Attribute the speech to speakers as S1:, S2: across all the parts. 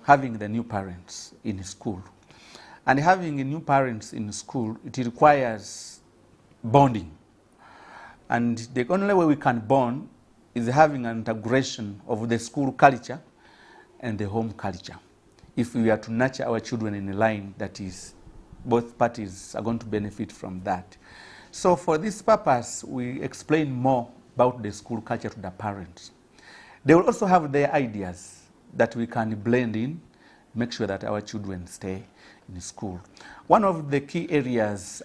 S1: having the new parents in school. And having new parents in school, it requires bonding. And the only way we can bond is having an integration of the school culture and the home culture. If we are to nurture our children in a line that is, both parties are going to benefit from that. So for this purpose, we explain more about the school culture to the parents. They will also have their ideas that we can blend in, make sure that our children stay in school. One of the key areas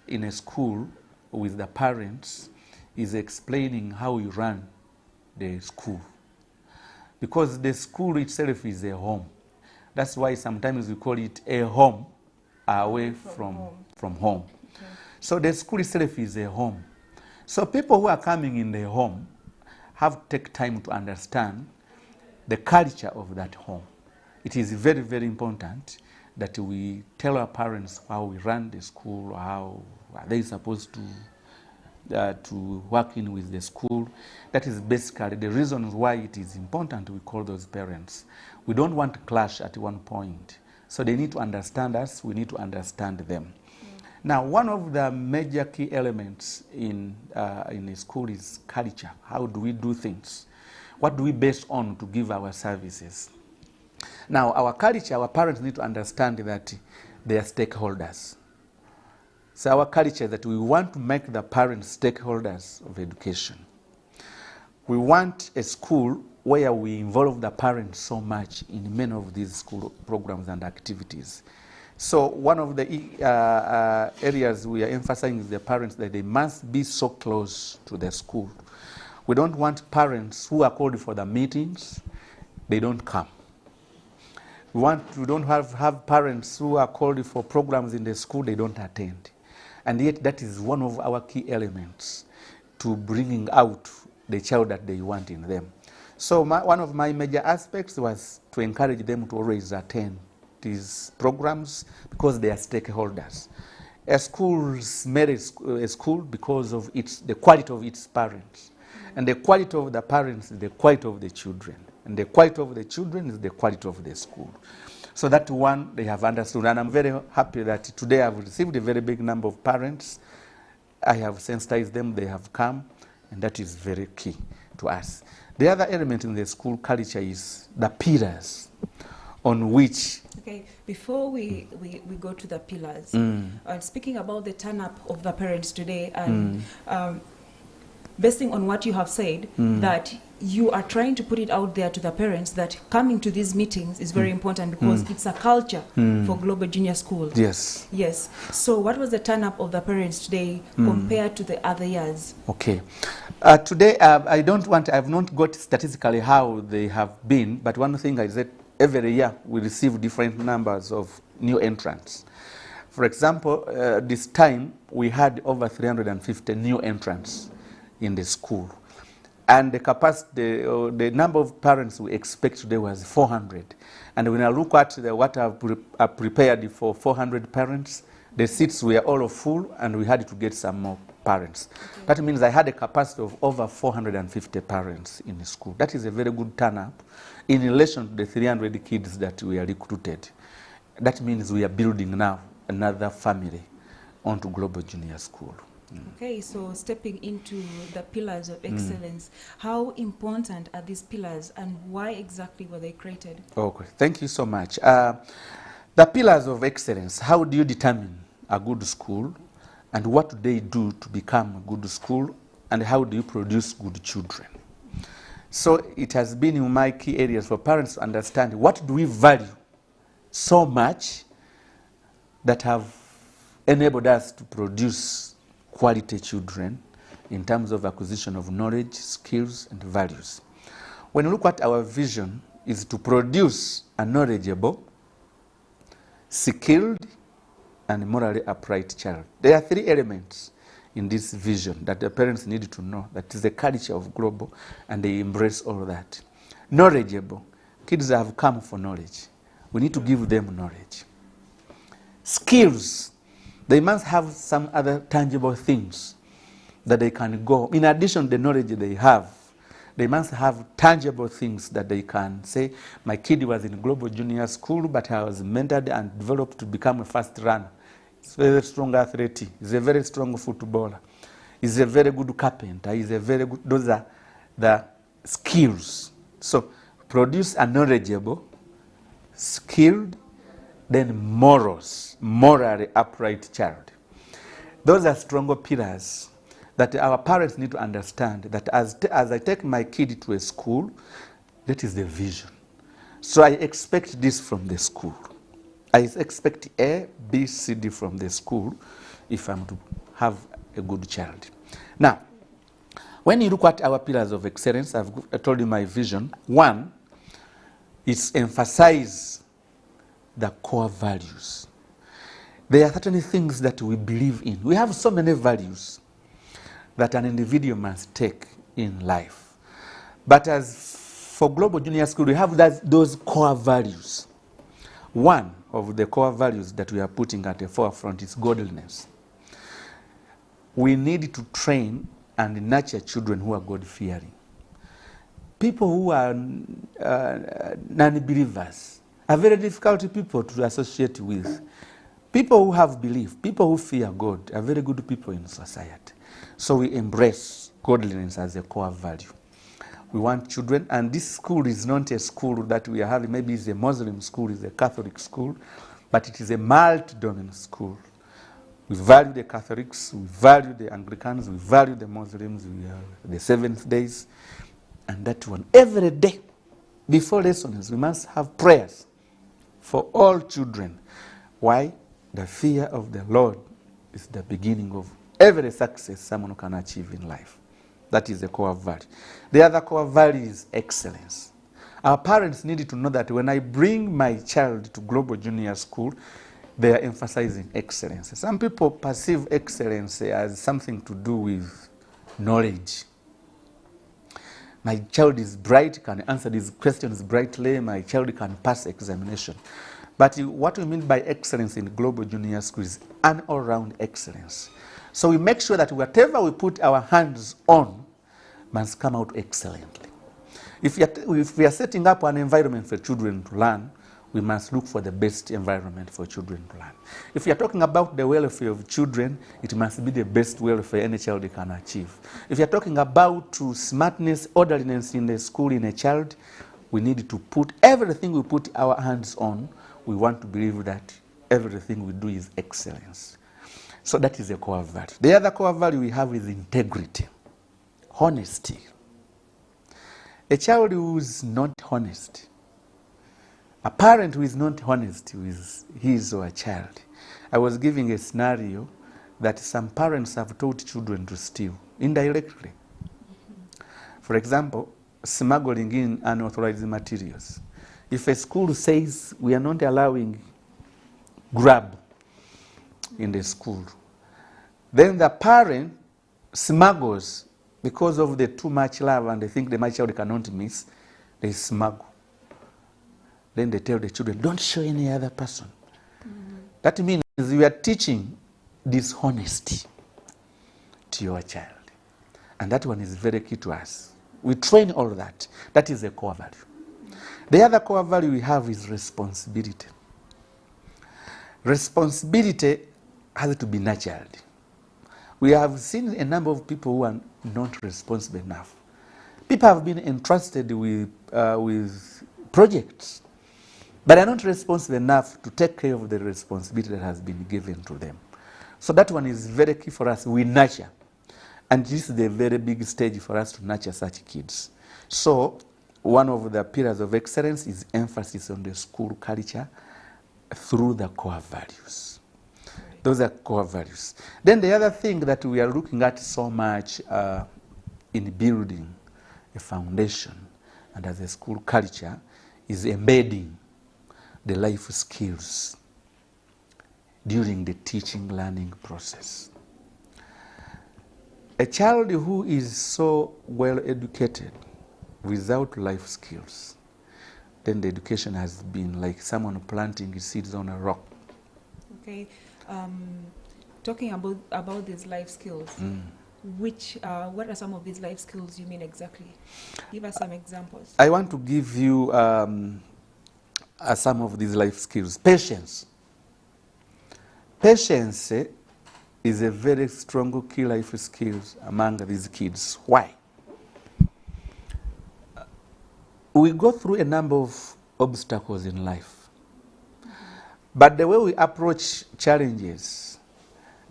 S1: in a school with the parents is explaining how we run the school. Because the school itself is a home. That's why sometimes we call it a home away from home.
S2: Okay.
S1: So the school itself is a home. So people who are coming in the home have to take time to understand the culture of that home. It is very, very important that we tell our parents how we run the school, how are they supposed to work in with the school. That is basically the reason why it is important we call those parents. We don't want to clash at one point. So they need to understand us, we need to understand them. Now, one of the major key elements in a school is culture. How do we do things? What do we base on to give our services? Now, our culture, our parents need to understand that they are stakeholders. So our culture is that we want to make the parents stakeholders of education. We want a school where we involve the parents so much in many of these school programs and activities. So one of the areas we are emphasizing is the parents, that they must be so close to the school. We don't want parents who are called for the meetings, they don't come. We don't have parents who are called for programs in the school, they don't attend. And yet that is one of our key elements to bringing out the child that they want in them. So one of my major aspects was to encourage them to always attend these programs because they are stakeholders. A school is made a school because of the quality of its parents. And the quality of the parents is the quality of the children. And the quality of the children is the quality of the school. So that one they have understood. And I'm very happy that today I've received a very big number of parents. I have sensitized them, they have come, and that is very key to us. The other element in the school culture is the pillars on which...
S2: Okay, before we go to the pillars, speaking about the turn-up of the parents today, and basing on what you have said, that you are trying to put it out there to the parents that coming to these meetings is very important because it's a culture for Global Junior School.
S1: Yes.
S2: Yes. So what was the turn-up of the parents today compared to the other years?
S1: Okay. Today, I've not got statistically how they have been, but one thing is that every year we receive different numbers of new entrants. For example, this time we had over 350 new entrants in the school. And the capacity, the number of parents we expect today was 400. And when I look at what I've prepared for 400 parents, the seats were all full and we had to get some more parents. Okay. That means I had a capacity of over 450 parents in the school. That is a very good turn-up in relation to the 300 kids that we are recruited. That means we are building now another family onto Global Junior School.
S2: Okay, so stepping into the pillars of excellence, how important are these pillars and why exactly were they created?
S1: Okay, thank you so much. The pillars of excellence, how do you determine a good school and what do they do to become a good school and how do you produce good children? So it has been in my key areas for parents to understand what do we value so much that have enabled us to produce quality children in terms of acquisition of knowledge, skills, and values. When you look at our vision is to produce a knowledgeable, skilled, and morally upright child. There are three elements in this vision that the parents need to know. That is the culture of Global, and they embrace all that. Knowledgeable. Kids have come for knowledge. We need to give them knowledge. Skills. They must have some other tangible things that they can go. In addition to the knowledge they have, They must have tangible things that they can say, my kid was in global junior school, but I was mentored and developed to become a fast runner. He's a very strong athlete. He's a very strong footballer. He's a very good carpenter. He's a very good, those are the skills. So produce a knowledgeable, skilled, then morally upright child. Those are stronger pillars that our parents need to understand, that as I take my kid to a school, that is the vision. So I expect this from the school. I expect A, B, C, D from the school if I'm to have a good child. Now, when you look at our pillars of excellence, I told you my vision. One is emphasize the core values. There are certain things that we believe in. We have so many values that an individual must take in life. But as for Global Junior School, we have those core values. One of the core values that we are putting at the forefront is godliness. We need to train and nurture children who are God-fearing. People who are non-believers are very difficult people to associate with. People who have belief, people who fear God are very good people in society. So we embrace godliness as a core value. We want children, and this school is not a school that we are having, maybe it's a Muslim school, it's a Catholic school, but it is a multi-domain school. We value the Catholics, we value the Anglicans, we value the Muslims, we have the Seventh Days, and that one. Every day, before lessons, we must have prayers for all children. Why? The fear of the Lord is the beginning of every success someone can achieve in life. That is the core value. The other core value is excellence. Our parents need to know that when I bring my child to Global Junior School, they are emphasizing excellence. Some people perceive excellence as something to do with knowledge. My child is bright, can answer these questions brightly, my child can pass examination. But what we mean by excellence in Global Junior School is an all-round excellence. So we make sure that whatever we put our hands on must come out excellently. If we are setting up an environment for children to learn, we must look for the best environment for children to learn. If you are talking about the welfare of children, it must be the best welfare any child can achieve. If you are talking about smartness, orderliness in the school in a child, we need to put everything we put our hands on. We want to believe that everything we do is excellence. So that is a core value. The other core value we have is integrity, honesty. A child who is not honest, a parent who is not honest with his or her child. I was giving a scenario that some parents have taught children to steal indirectly. For example, smuggling in unauthorized materials. If a school says we are not allowing grab in the school, then the parent smuggles because of the too much love and they think my child cannot miss, they smuggle. Then they tell the children, don't show any other person. Mm-hmm. That means we are teaching dishonesty to your child. And that one is very key to us. We train all that. That is a core value. The other core value we have is responsibility. Responsibility has to be nurtured. We have seen a number of people who are not responsible enough. People have been entrusted with projects, but are not responsible enough to take care of the responsibility that has been given to them. So that one is very key for us. We nurture. And this is the very big stage for us to nurture such kids. So one of the pillars of excellence is emphasis on the school culture through the core values. Those are core values. Then the other thing that we are looking at so much in building a foundation and as a school culture is embedding the life skills during the teaching learning process. A child who is so well educated without life skills, then the education has been like someone planting seeds on a rock.
S2: Okay, talking about these life skills, what are some of these life skills you mean exactly? Give us some examples.
S1: I want to give you some of these life skills. Patience. Patience is a very strong key life skill among these kids. Why? We go through a number of obstacles in life, but the way we approach challenges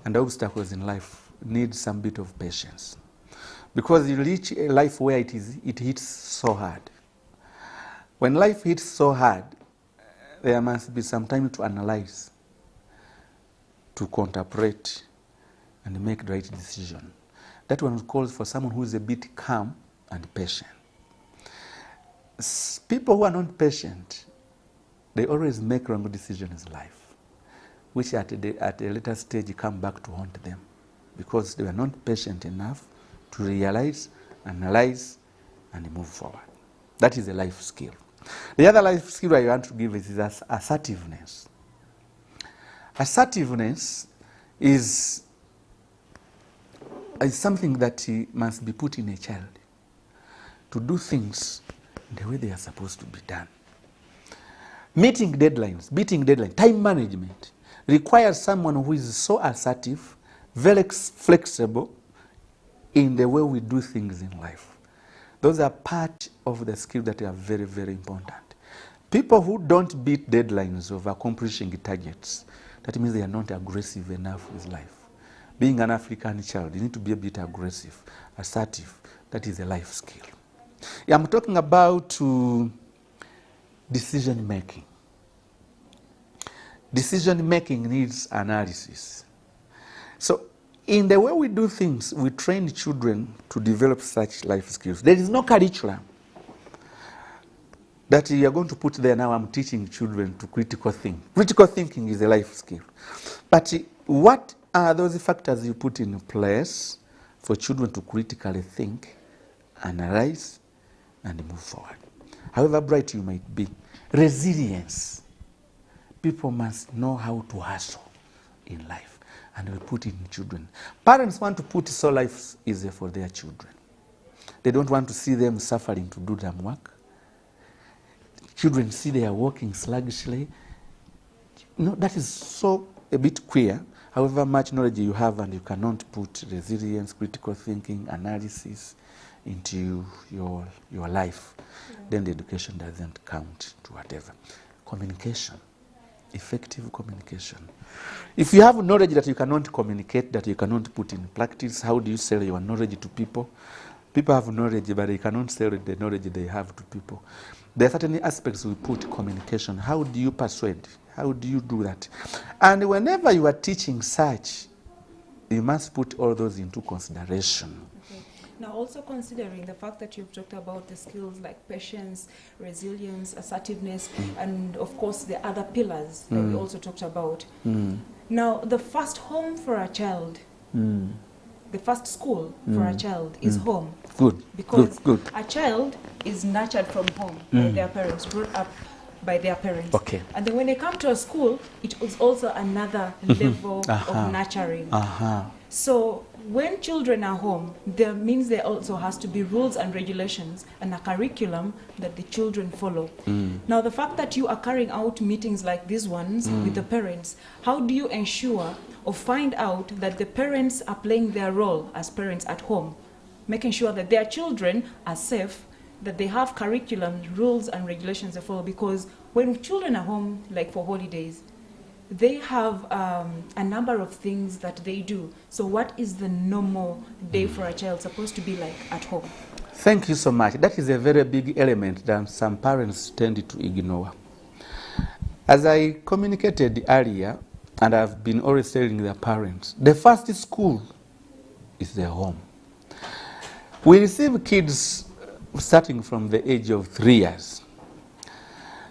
S1: and obstacles in life needs some bit of patience, because you reach a life where it hits so hard. When life hits so hard, there must be some time to analyze, to contemplate, and make the right decision. That one calls for someone who is a bit calm and patient. People who are not patient, they always make wrong decisions in life, which at a later stage come back to haunt them, because they were not patient enough to realize, analyze, and move forward. That is a life skill. The other life skill I want to give is assertiveness. Assertiveness is something that must be put in a child to do things the way they are supposed to be done. Meeting deadlines, time management requires someone who is so assertive, very flexible in the way we do things in life. Those are part of the skills that are very, very important. People who don't beat deadlines of accomplishing targets, that means they are not aggressive enough with life. Being an African child, you need to be a bit aggressive, assertive. That is a life skill. Yeah, I'm talking about decision making. Decision making needs analysis. So in the way we do things, we train children to develop such life skills. There is no curriculum that you are going to put there. Now I'm teaching children to critical think. Critical thinking is a life skill. But what are those factors you put in place for children to critically think, analyze, and move forward? However bright you might be, resilience. People must know how to hustle in life, and we put it in children. Parents want to put so life easy for their children. They don't want to see them suffering to do them work. Children see they are walking sluggishly. No, that is so a bit queer. However much knowledge you have and you cannot put resilience, critical thinking, analysis into your life, then the education doesn't count to whatever. Communication, effective communication. If you have knowledge that you cannot communicate, that you cannot put in practice, how do you sell your knowledge to people? People have knowledge, but they cannot sell the knowledge they have to people. There are certain aspects we put communication. How do you persuade? How do you do that? And whenever you are teaching such, you must put all those into consideration.
S2: Okay. Now, also considering the fact that you've talked about the skills like patience, resilience, assertiveness, and of course the other pillars that we also talked about. Now, the first home for a child, the first school for a child is home.
S1: Good.
S2: Because
S1: good.
S2: a child is nurtured from home by their parents, brought up by their parents.
S1: Okay.
S2: And then when they come to a school, it is also another level of nurturing. So when children are home, there means there also has to be rules and regulations and a curriculum that the children follow. Now, the fact that you are carrying out meetings like these ones with the parents, how do you ensure or find out that the parents are playing their role as parents at home, making sure that their children are safe, that they have curriculum, rules and regulations to follow? Because when children are home, like for holidays, they have a number of things that they do. So what is the normal day for a child supposed to be like at home?
S1: Thank you so much. That is a very big element that some parents tend to ignore. As I communicated earlier, and I've been always telling the parents, the first school is their home. We receive kids starting from the age of 3 years.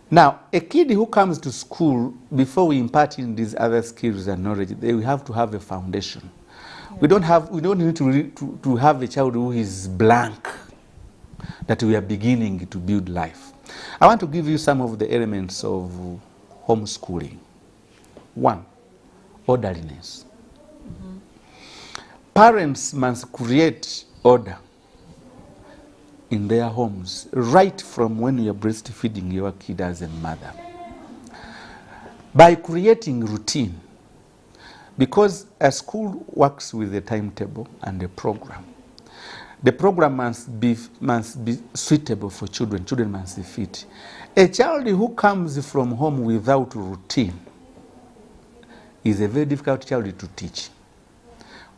S1: Now, a kid who comes to school, before we impart in these other skills and knowledge, they will have to have a foundation. We don't need to have a child who is blank, that we are beginning to build life. I want to give you some of the elements of homeschooling. 1, orderliness. Parents must create order in their homes right from when you are breastfeeding your kid as a mother, by creating routine, because a school works with a timetable and a program. The program must be suitable for children. Children must fit. A child who comes from home without routine is a very difficult child to teach.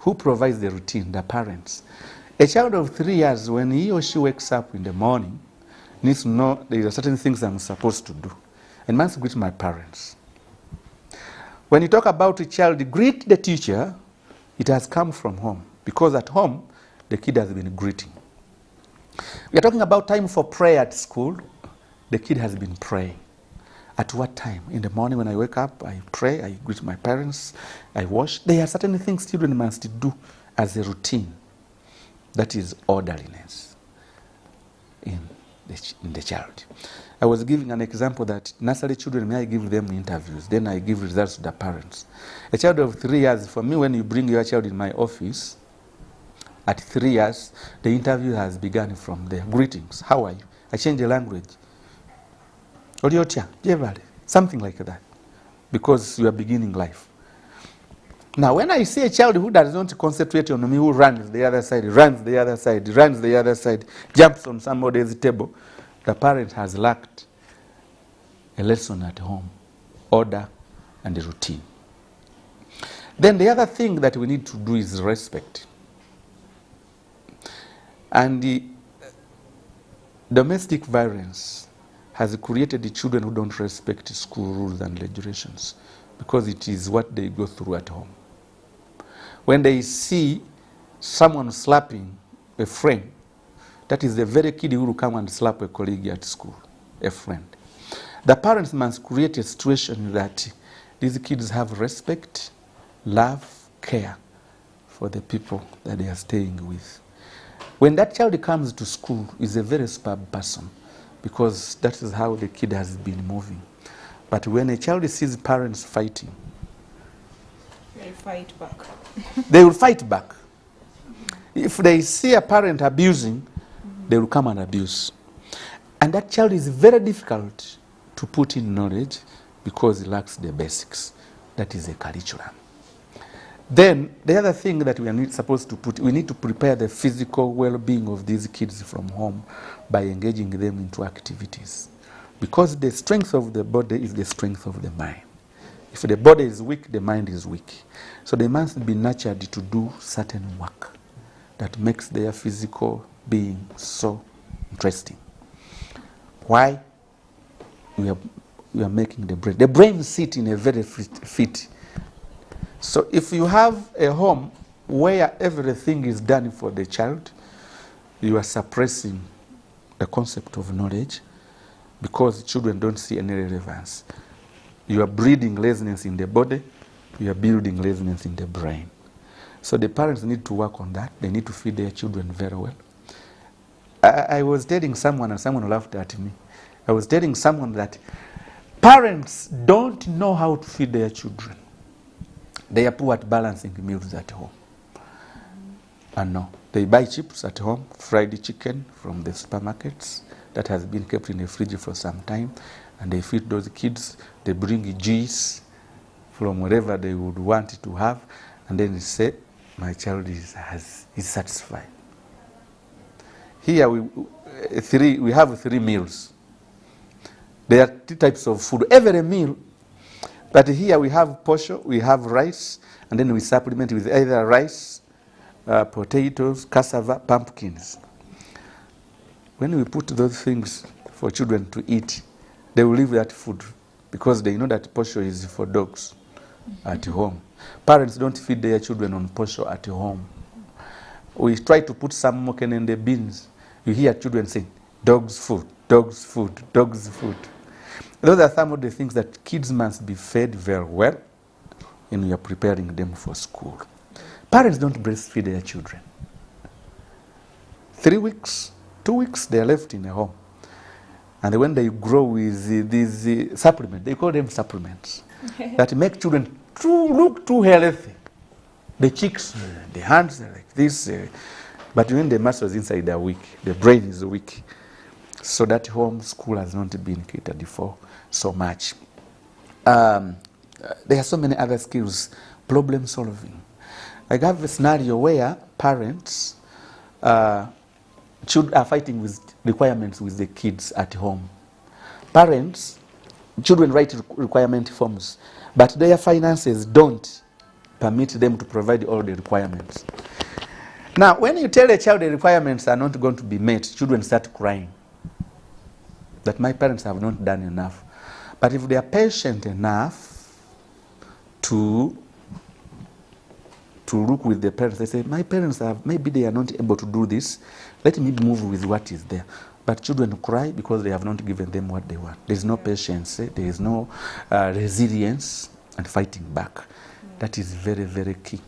S1: Who provides the routine? The parents. A child of 3 years, when he or she wakes up in the morning, needs to know there are certain things I'm supposed to do. And must greet my parents. When you talk about a child, greet the teacher, it has come from home. Because at home, the kid has been greeting. We are talking about time for prayer at school. The kid has been praying. At what time? In the morning when I wake up, I pray, I greet my parents, I wash. There are certain things children must do as a routine. That is orderliness in the child. I was giving an example that nursery children, may I give them interviews, then I give results to the parents. A child of 3 years, for me, when you bring your child in my office, at 3 years, the interview has begun from there. Greetings, how are you? I change the language. Oliotia, Jevale, something like that, because you are beginning life. Now, when I see a child who does not concentrate on me, who runs the other side, runs the other side, runs the other side, jumps on somebody's table, the parent has lacked a lesson at home, order and a routine. Then the other thing that we need to do is respect. And the domestic violence has created the children who don't respect school rules and regulations, because it is what they go through at home. When they see someone slapping a friend, that is the very kid who will come and slap a colleague at school, a friend. The parents must create a situation that these kids have respect, love, care for the people that they are staying with. When that child comes to school, is a very superb person, because that is how the kid has been moving. But when a child sees parents fighting,
S2: they fight back.
S1: They will fight back. If they see a parent abusing, they will come and abuse. And that child is very difficult to put in knowledge because he lacks the basics. That is a curriculum. Then the other thing that we are supposed to put, we need to prepare the physical well-being of these kids from home by engaging them into activities. Because the strength of the body is the strength of the mind. If the body is weak, the mind is weak. So they must be nurtured to do certain work that makes their physical being so interesting. Why? We are making the brain. The brain sits in a very fit. So if you have a home where everything is done for the child, you are suppressing the concept of knowledge, because children don't see any relevance. You are breeding laziness in the body, you are building laziness in the brain. So the parents need to work on that. They need to feed their children very well. I was telling someone, and someone laughed at me. I was telling someone that parents don't know how to feed their children. They are poor at balancing meals at home. And no, they buy chips at home, fried chicken from the supermarkets that has been kept in the fridge for some time, and they feed those kids. They bring juice from wherever they would want to have, and then they say, my child is satisfied. Here we have 3 meals. There are 2 types of food every meal, but here we have posho, we have rice, and then we supplement with either rice, potatoes, cassava, pumpkins. When we put those things for children to eat, they will leave that food because they know that posho is for dogs at home. Parents don't feed their children on posho at home. We try to put some moken in the beans. You hear children saying, dogs food, dogs food, dogs food. Those are some of the things that kids must be fed very well when we are preparing them for school. Parents don't breastfeed their children. 3 weeks, 2 weeks, they are left in a home. And when they grow with these supplements, they call them supplements, that make children look too healthy. The cheeks, the hands are like this. But when the muscles inside are weak, the brain is weak. So that home school has not been catered for so much. There are so many other skills, problem solving. I have a scenario where parents are fighting with requirements with the kids at home. Children write requirement forms, but their finances don't permit them to provide all the requirements. Now, when you tell a child the requirements are not going to be met, children start crying that my parents have not done enough. But if they are patient enough to look with the parents, they say, my parents maybe they are not able to do this. Let me move with what is there. But children cry because they have not given them what they want. There is no patience, there is no resilience and fighting back. That is very, very key.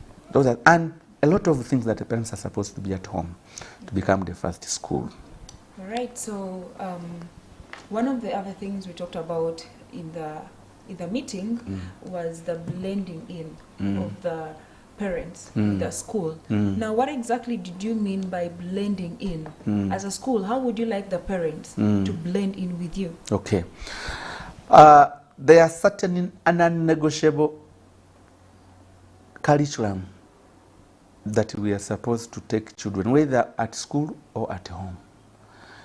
S1: And a lot of things that the parents are supposed to be at home to become the first school.
S2: All right. So one of the other things we talked about in the meeting was the blending in of the parents in the school. Now, what exactly did you mean by blending in? As a school, how would you like the parents to blend in with you?
S1: Okay. There are certain non-negotiable curriculum that we are supposed to take children, whether at school or at home.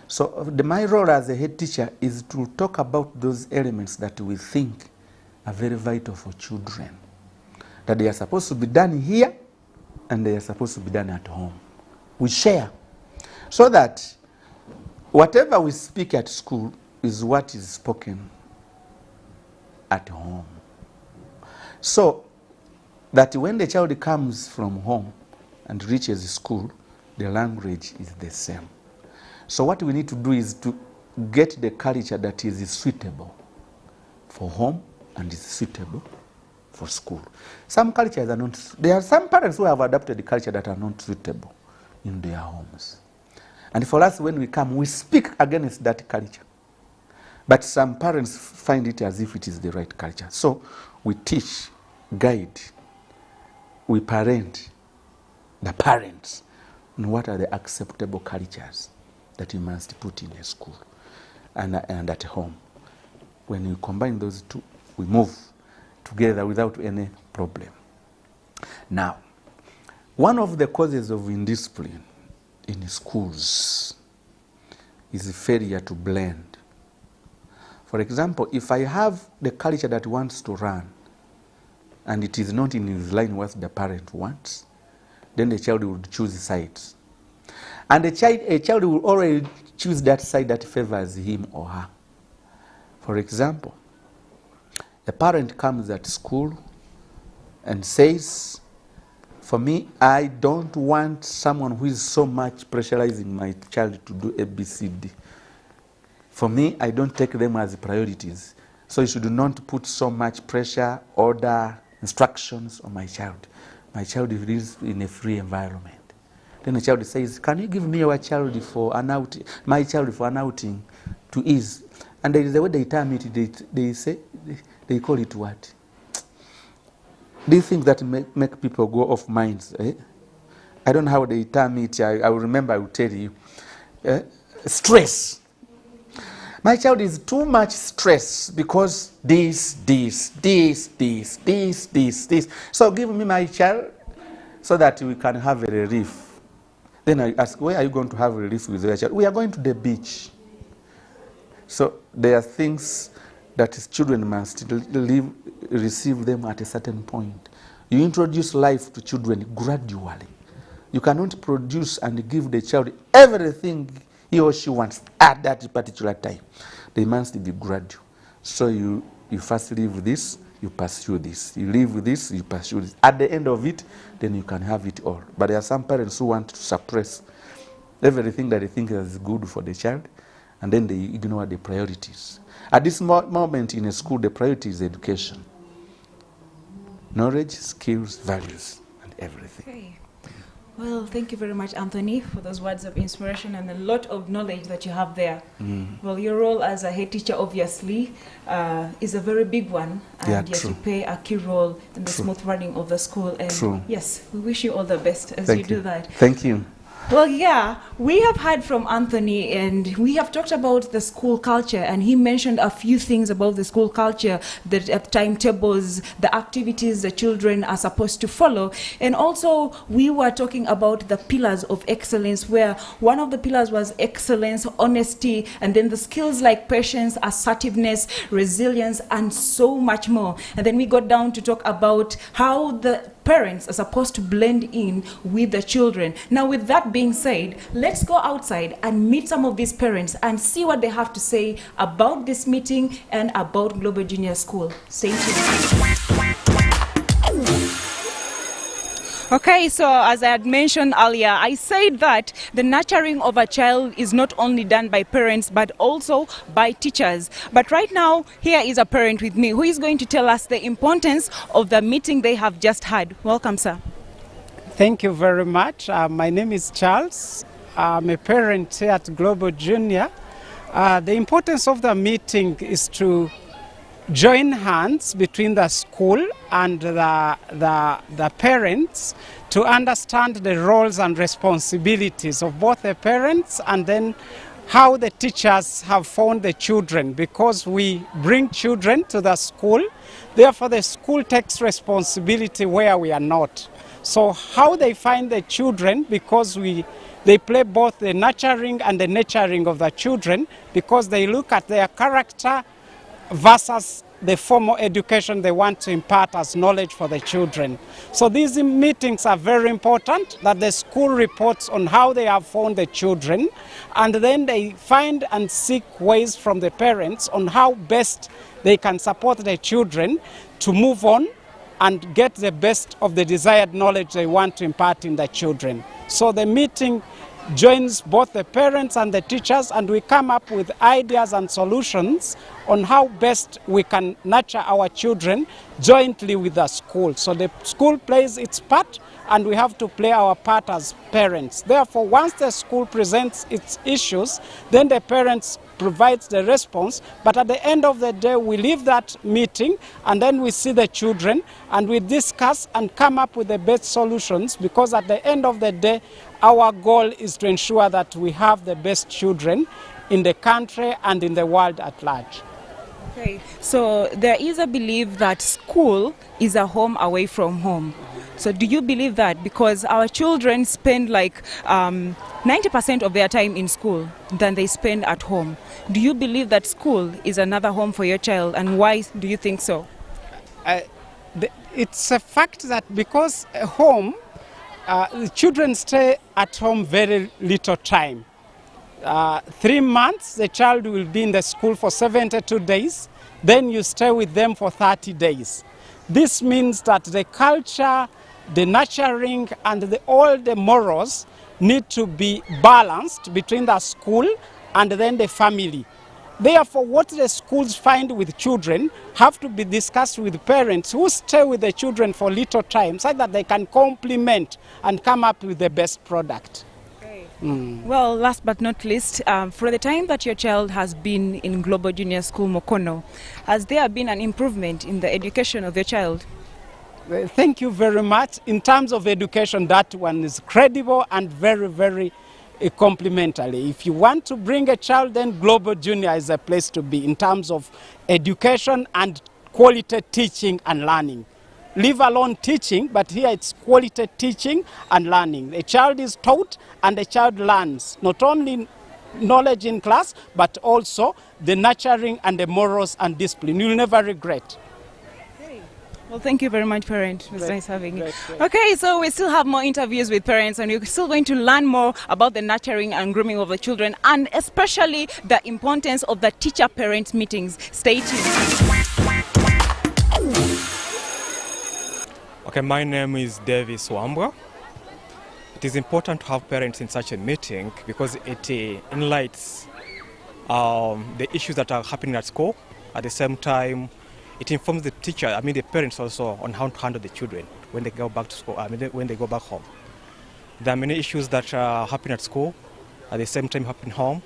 S1: So my role as a head teacher is to talk about those elements that we think are very vital for children, that they are supposed to be done here and they are supposed to be done at home. We share so that whatever we speak at school is what is spoken at home. So that when the child comes from home and reaches school, the language is the same. So what we need to do is to get the culture that is suitable for home and is suitable for school. Some cultures are not, there are some parents who have adopted the culture that are not suitable in their homes. And for us, when we come, we speak against that culture. But some parents find it as if it is the right culture. So we teach, guide, we parent the parents on what are the acceptable cultures that you must put in a school and at home. When you combine those two, we move together without any problem. Now, one of the causes of indiscipline in schools is failure to blend. For example, if I have the culture that wants to run and it is not in his line what the parent wants, then the child will choose sides. And a child will always choose that side that favors him or her. For example, a parent comes at school and says, for me, I don't want someone who is so much pressurizing my child to do ABCD. For me, I don't take them as priorities. So you should not put so much pressure, order, instructions on my child. My child lives in a free environment. Then the child says, can you give me your child for an outing, my child for an outing to ease? And there is a way they term it, they call it what? These things that make people go off minds. I don't know how they term it. I will remember, I will tell you. Stress. My child is too much stress because this. So give me my child so that we can have a relief. Then I ask, where are you going to have a relief with your child? We are going to the beach. So there are things that children must receive them at a certain point. You introduce life to children gradually. You cannot produce and give the child everything he or she wants at that particular time. They must be gradual. So you first leave this, you pursue this. You leave this, you pursue this. At the end of it, then you can have it all. But there are some parents who want to suppress everything that they think is good for the child, and then they ignore the priorities. At this moment in a school, the priority is education. Knowledge, skills, values, and everything.
S2: Okay. Well, thank you very much, Anthony, for those words of inspiration and a lot of knowledge that you have there. Well, your role as a head teacher, obviously, is a very big one. And
S1: Yeah,
S2: yes,
S1: true.
S2: you play a key role in the
S1: True.
S2: smooth running of the school. And
S1: True.
S2: yes, we wish you all the best as
S1: Thank
S2: you do that.
S1: Thank you.
S2: Well, yeah, we have heard from Anthony and we have talked about the school culture, and he mentioned a few things about the school culture, the timetables, the activities the children are supposed to follow. And also we were talking about the pillars of excellence, where one of the pillars was excellence, honesty, and then the skills like patience, assertiveness, resilience, and so much more. And then we got down to talk about how the parents are supposed to blend in with the children. Now, with that being said, let's go outside and meet some of these parents and see what they have to say about this meeting and about Global Junior School. Stay tuned. Okay, so as I had mentioned earlier, I said that the nurturing of a child is not only done by parents but also by teachers. But right now, here is a parent with me who is going to tell us the importance of the meeting they have just had. Welcome, sir.
S3: Thank you very much. My name is Charles. I'm a parent here at Global Junior. The importance of the meeting is to join hands between the school and the parents to understand the roles and responsibilities of both the parents, and then how the teachers have found the children, because we bring children to the school. Therefore, the school takes responsibility where we are not. So how they find the children, because they play both the nurturing and the nurturing of the children, because they look at their character versus the formal education they want to impart as knowledge for the children. So these meetings are very important, that the school reports on how they have found the children, and then they find and seek ways from the parents on how best they can support the children to move on and get the best of the desired knowledge they want to impart in the children. So the meeting joins both the parents and the teachers, and we come up with ideas and solutions on how best we can nurture our children jointly with the school. So the school plays its part, and we have to play our part as parents. Therefore, once the school presents its issues, then the parents provides the response, but at the end of the day we leave that meeting and then we see the children and we discuss and come up with the best solutions, because at the end of the day our goal is to ensure that we have the best children in the country and in the world at large.
S2: Okay, so there is a belief that school is a home away from home. So do you believe that? Because our children spend like 90% of their time in school than they spend at home. Do you believe that school is another home for your child, and why do you think so?
S3: It's a fact that because at home, the children stay at home very little time. 3 months, the child will be in the school for 72 days. Then you stay with them for 30 days. This means that the culture, the nurturing, and all the morals need to be balanced between the school and then the family. Therefore, what the schools find with children have to be discussed with parents who stay with the children for little time, so that they can complement and come up with the best product.
S2: Well, last but not least, for the time that your child has been in Global Junior School Mukono, has there been an improvement in the education of your child?
S3: Thank you very much. In terms of education, that one is credible and very, very complimentary. If you want to bring a child, then Global Junior is a place to be in terms of education and quality teaching and learning. Leave alone teaching, but here it's quality teaching and learning. The child is taught and the child learns, not only knowledge in class, but also the nurturing and the morals and discipline. You'll never regret.
S2: Well, thank you very much, parent. It was nice having you.
S3: Great.
S2: Okay, so we still have more interviews with parents, and we're still going to learn more about the nurturing and grooming of the children, and especially the importance of the teacher-parent meetings. Stay tuned.
S4: Okay, my name is Davis Wambwa. It is important to have parents in such a meeting because it enlightens the issues that are happening at school. At the same time, it informs the parents also on how to handle the children when they go back to school, when they go back home. There are many issues that happen at school, at the same time happen home,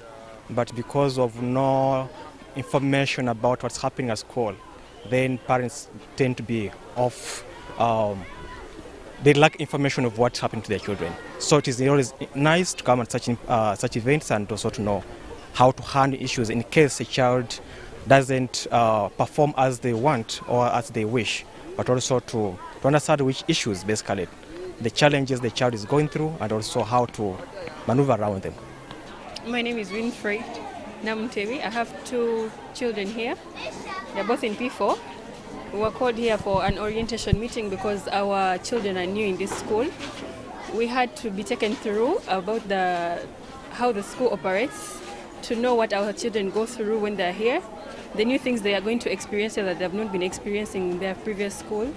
S4: but because of no information about what's happening at school, then parents tend to be off. They lack information of what's happening to their children. So it is always nice to come at such events and also to know how to handle issues in case a child doesn't perform as they want or as they wish, but also to understand which issues, basically, the challenges the child is going through, and also how to maneuver around them.
S5: My name is Winfrey Namutevi. I have 2 children here. They're both in P4. We were called here for an orientation meeting because our children are new in this school. We had to be taken through about how the school operates, to know what our children go through when they're here, the new things they are going to experience that they have not been experiencing in their previous school.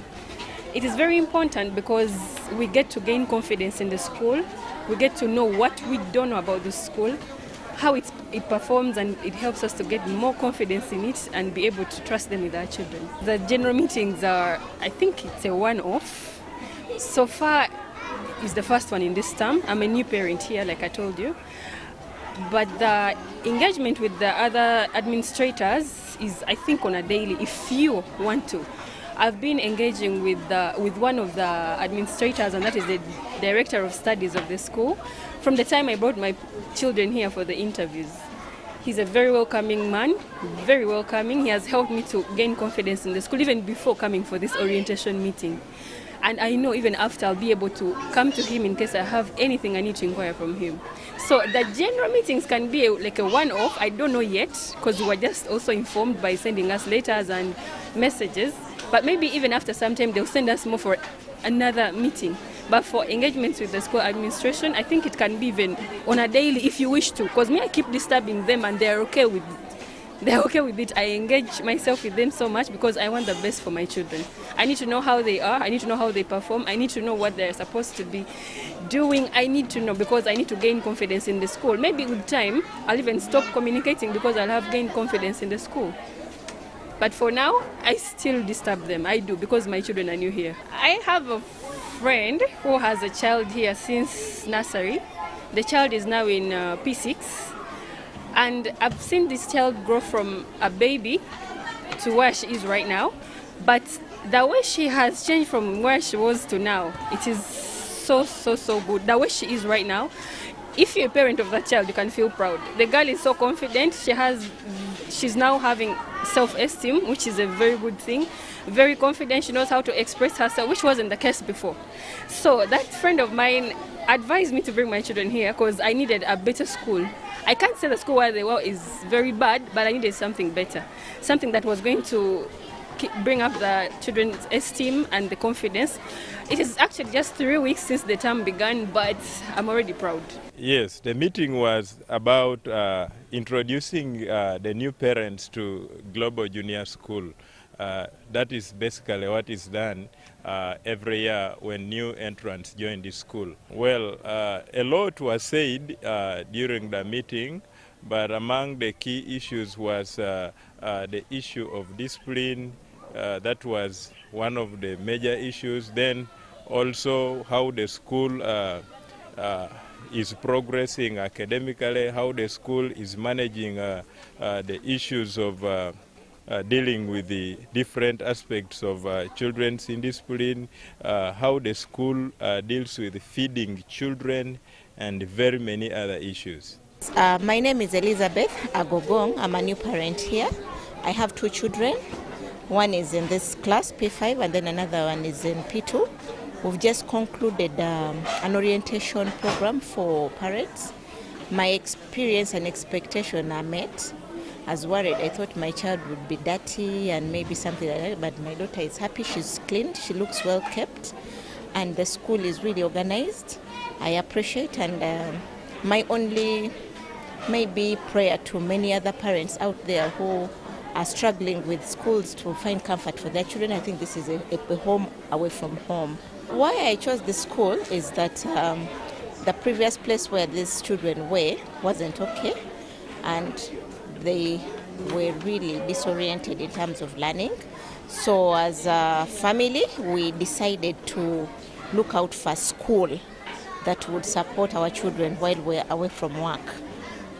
S5: It is very important because we get to gain confidence in the school. We get to know what we don't know about the school, how it performs, and it helps us to get more confidence in it and be able to trust them with our children. The general meetings are, I think it's a one-off. So far, it's the first one in this term. I'm a new parent here, like I told you. But the engagement with the other administrators is, I think, on a daily, if you want to. I've been engaging with one of the administrators, and that is the director of studies of the school, from the time I brought my children here for the interviews. He's a very welcoming man, very welcoming. He has helped me to gain confidence in the school, even before coming for this orientation meeting. And I know even after I'll be able to come to him in case I have anything I need to inquire from him. So the general meetings can be like a one-off. I don't know yet, because we were just also informed by sending us letters and messages. But maybe even after some time, they'll send us more for another meeting. But for engagements with the school administration, I think it can be even on a daily if you wish to. Because me, I keep disturbing them and they're okay with it. I engage myself with them so much because I want the best for my children. I need to know how they are. I need to know how they perform. I need to know what they're supposed to be doing. I need to know because I need to gain confidence in the school. Maybe with time, I'll even stop communicating because I'll have gained confidence in the school. But for now, I still disturb them. I do, because my children are new here. I have a friend who has a child here since nursery. The child is now in P6. And I've seen this child grow from a baby to where she is right now. But the way she has changed from where she was to now, it is so good. The way she is right now, if you're a parent of that child, you can feel proud. The girl is so confident. She's now having self-esteem, which is a very good thing. Very confident. She knows how to express herself, which wasn't the case before. So that friend of mine advised me to bring my children here because I needed a better school. I can't say the school where they were is very bad, but I needed something better. Something that was going to bring up the children's esteem and the confidence. It is actually just 3 weeks since the term began, but I'm already proud.
S6: Yes, the meeting was about introducing the new parents to Global Junior School. That is basically what is done every year when new entrants join the school. Well, a lot was said during the meeting, but among the key issues was the issue of discipline. That was one of the major issues. Then also how the school is progressing academically, how the school is managing the issues of dealing with the different aspects of children's indiscipline, how the school deals with feeding children, and very many other issues.
S7: My name is Elizabeth Agogong. I'm a new parent here. I have 2 children. One is in this class, P5, and then another one is in P2. We've just concluded an orientation program for parents. My experience and expectation are met. As worried, I thought my child would be dirty and maybe something like that, but my daughter is happy. She's clean, she looks well kept, and the school is really organized. I appreciate, and my only maybe prayer to many other parents out there who are struggling with schools to find comfort for their children. I think this is a home away from home. Why I chose this school is that the previous place where these children were wasn't okay, and they were really disoriented in terms of learning. So as a family, we decided to look out for school that would support our children while we're away from work.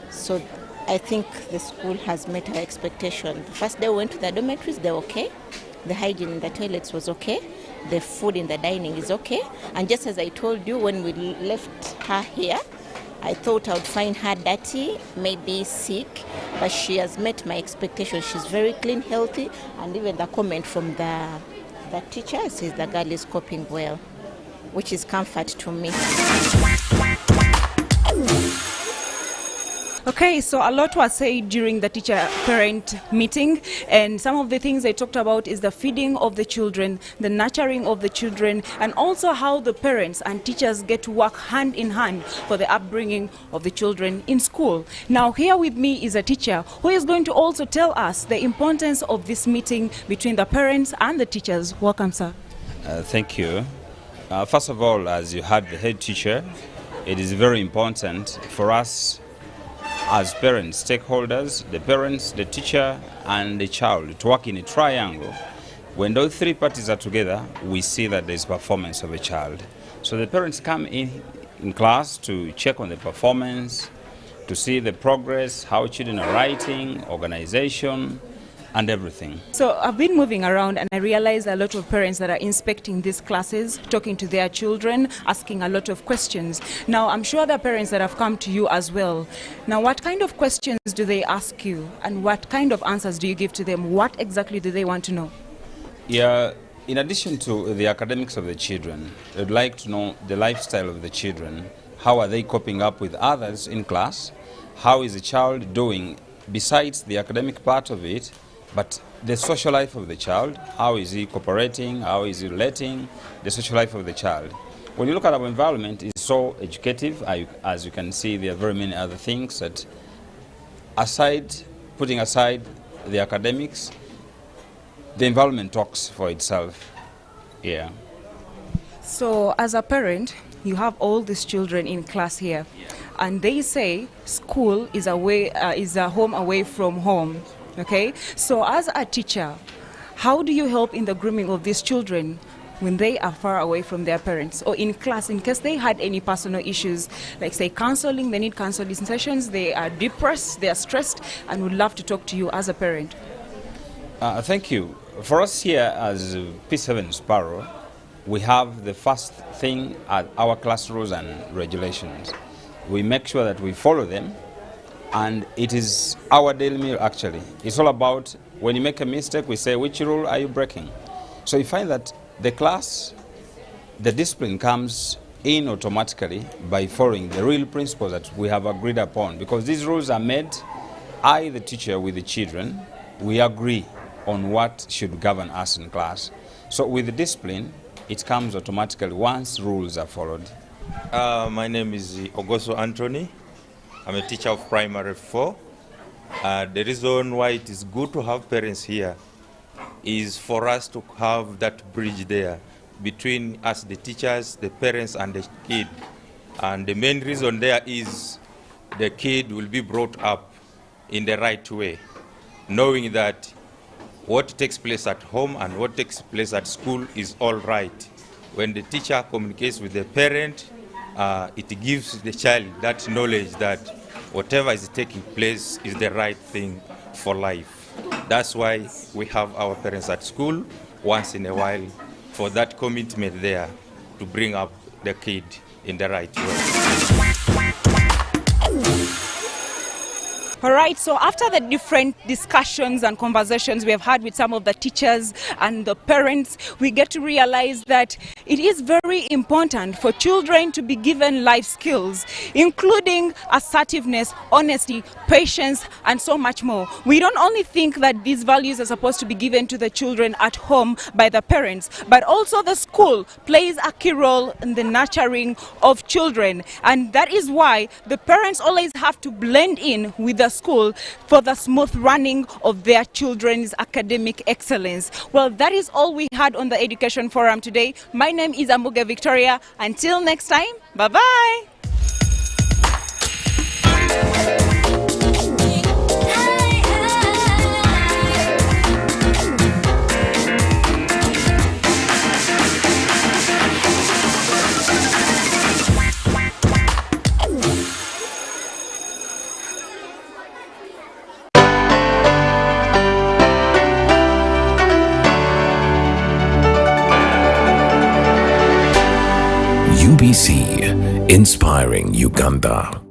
S7: So I think the school has met our expectation. The first day we went to the dormitories, they're okay. The hygiene in the toilets was okay. The food in the dining is okay. And just as I told you, when we left her here, I thought I would find her dirty, maybe sick, but she has met my expectations. She's very clean, healthy, and even the comment from the teacher says the girl is coping well, which is comfort to me.
S2: Okay, so a lot was said during the teacher-parent meeting, and some of the things they talked about is the feeding of the children, the nurturing of the children, and also how the parents and teachers get to work hand in hand for the upbringing of the children in school. Now, here with me is a teacher who is going to also tell us the importance of this meeting between the parents and the teachers. Welcome, sir.
S8: Thank you. First of all, as you heard the head teacher, it is very important for us as parents, stakeholders, the parents, the teacher, and the child to work in a triangle. When those three parties are together, we see that there is performance of a child. So the parents come in class to check on the performance, to see the progress, how children are writing, organization, and everything.
S2: So I've been moving around and I realize a lot of parents that are inspecting these classes, talking to their children, asking a lot of questions. Now, I'm sure there are parents that have come to you as well. Now, what kind of questions do they ask you and what kind of answers do you give to them? What exactly do they want to know?
S8: Yeah, in addition to the academics of the children, they'd like to know the lifestyle of the children. How are they coping up with others in class? How is the child doing besides the academic part of it? But the social life of the child, how is he cooperating, how is he relating, the social life of the child. When you look at our environment, it's so educative. As you can see, there are very many other things that putting aside the academics, the environment talks for itself. Yeah.
S2: So as a parent, you have all these children in class here, and they say school is a home away from home. Okay, so as a teacher, how do you help in the grooming of these children when they are far away from their parents or in class in case they had any personal issues, like say counseling, they need counseling sessions, they are depressed, they are stressed, and would love to talk to you as a parent?
S8: Thank you. For us here as P7 Sparrow, we have the first thing at our class rules and regulations. We make sure that we follow them. And it is our daily meal, actually. It's all about when you make a mistake, we say, which rule are you breaking? So you find that the class, the discipline comes in automatically by following the real principles that we have agreed upon. Because these rules are made, I, the teacher, with the children, we agree on what should govern us in class. So with the discipline, it comes automatically once rules are followed.
S6: My name is Ogoso Anthony. I'm a teacher of primary 4. The reason why it is good to have parents here is for us to have that bridge there between us, the teachers, the parents, and the kid. And the main reason there is the kid will be brought up in the right way, knowing that what takes place at home and what takes place at school is all right. When the teacher communicates with the parent, it gives the child that knowledge that whatever is taking place is the right thing for life. That's why we have our parents at school once in a while for that commitment there to bring up the kid in the right way.
S2: All right, so after the different discussions and conversations we have had with some of the teachers and the parents, we get to realize that it is very important for children to be given life skills, including assertiveness, honesty, patience, and so much more. We don't only think that these values are supposed to be given to the children at home by the parents, but also the school plays a key role in the nurturing of children. And that is why the parents always have to blend in with the school for the smooth running of their children's academic excellence. Well, that is all we had on the Education Forum today. My name is Amuga Victoria. Until next time, bye-bye.
S9: BBC, inspiring Uganda.